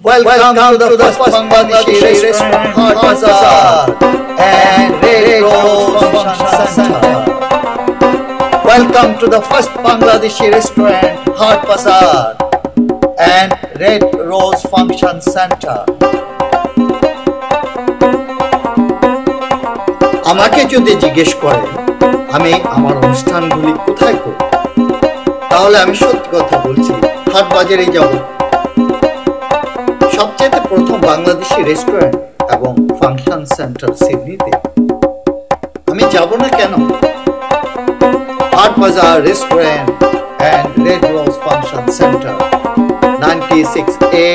Welcome to the first Bangladeshi restaurant, Heart Bazaar and Red Rose Function Center. Welcome to the first Bangladeshi restaurant, Heart Bazaar and Red Rose Function Center. আমাকে যদি জিজ্ঞেস করেন আমি আমার অনুষ্ঠানগুলি কোথায় করি, তাহলে আমি সত্যি কথা বলছি, হাট বাজারে যাব। সবচেয়ে প্রথম বাংলাদেশি রেস্টুরেন্ট এবং ফাংশন সেন্টার সিডনিতে। আমি যাব না কেন? হাট বাজার restaurant and Red Rose Function Center, 96A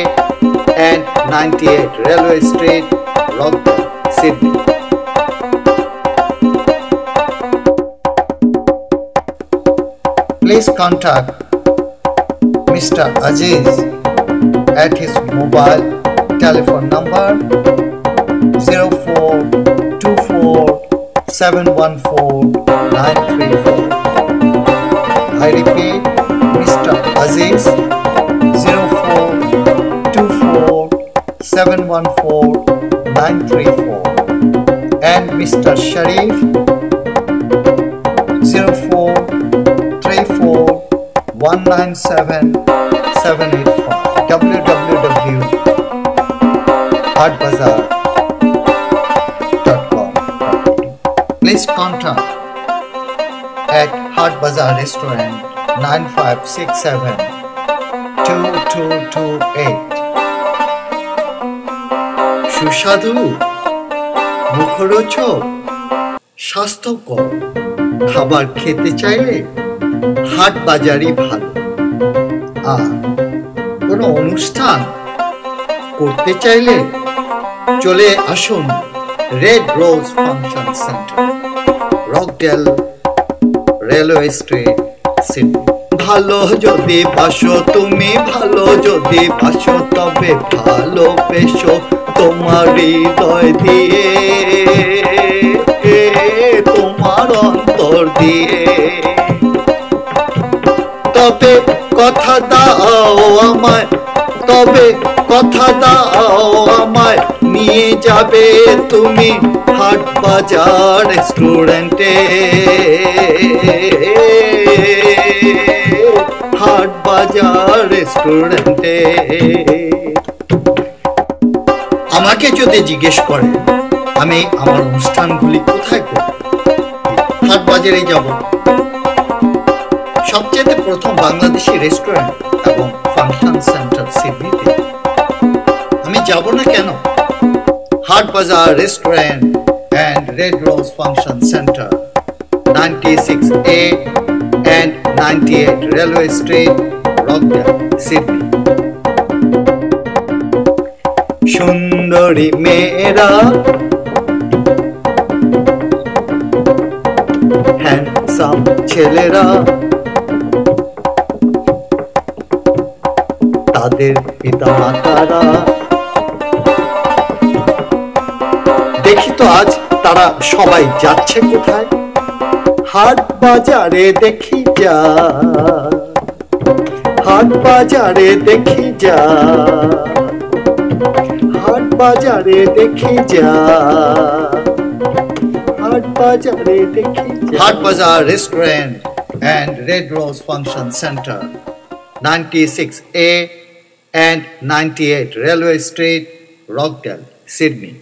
and 98 Railway Street, Rockdale, Sydney. Please contact Mr. Aziz at his mobile telephone number 0424714934. I repeat, Mr. Aziz 0424714934 and Mr. Sharif 0434197785. www.heartbazaar.com. Please contact at Heart Bazaar Restaurant 9567-2228. সুস্বাদু, মুখরোচক, স্বাস্থ্যকর খাবার খেতে চাইলে হাট বাজারই ভালো। আর কোনো অনুষ্ঠান করতে চাইলে চলে আসুন red rose function centre, Rockdale, railway street, Sydney. ভালো যদি বাসো তুমি, ভালো যদি বাসো তবে ভালোবেসো তোমার হৃদয় দিয়ে, তোমার অন্তর দিয়ে। তবে কথা দাও আমায়, তবে কথা দাও আমায়, নিয়ে যাবে তুমি হাট বাজার রেস্টুরেন্টে, হাট বাজার রেস্টুরেন্টে। আমাকে যদি জিজ্ঞেস করেন আমি আমার অনুষ্ঠানগুলি কোথায় করি, হাট বাজারে যাব। সবচেয়ে প্রথম বাংলাদেশি রেস্টুরেন্ট এবং ফাংশন সেন্টার সিডনিতে। আমি যাব না কেন? হাট বাজার restaurant and Red Rose Function Center, 96A and 98 Railway Street, Rockdale, Sydney. সুন্দরী মেয়েরা, হ্যান্ডসাম ছেলেরা, তাদের পিতা মাতারা, দেখি তো আজ তারা সবাই যাচ্ছে কোথায়? হাট বাজারে দেখি যা, হাট বাজারে দেখি যা, হাট বাজারে দেখি যা, হাট বাজারে দেখি যা। হাট বাজার restaurant and Red Rose Function Center, 96A and 98 Railway Street, Rockdale, Sydney.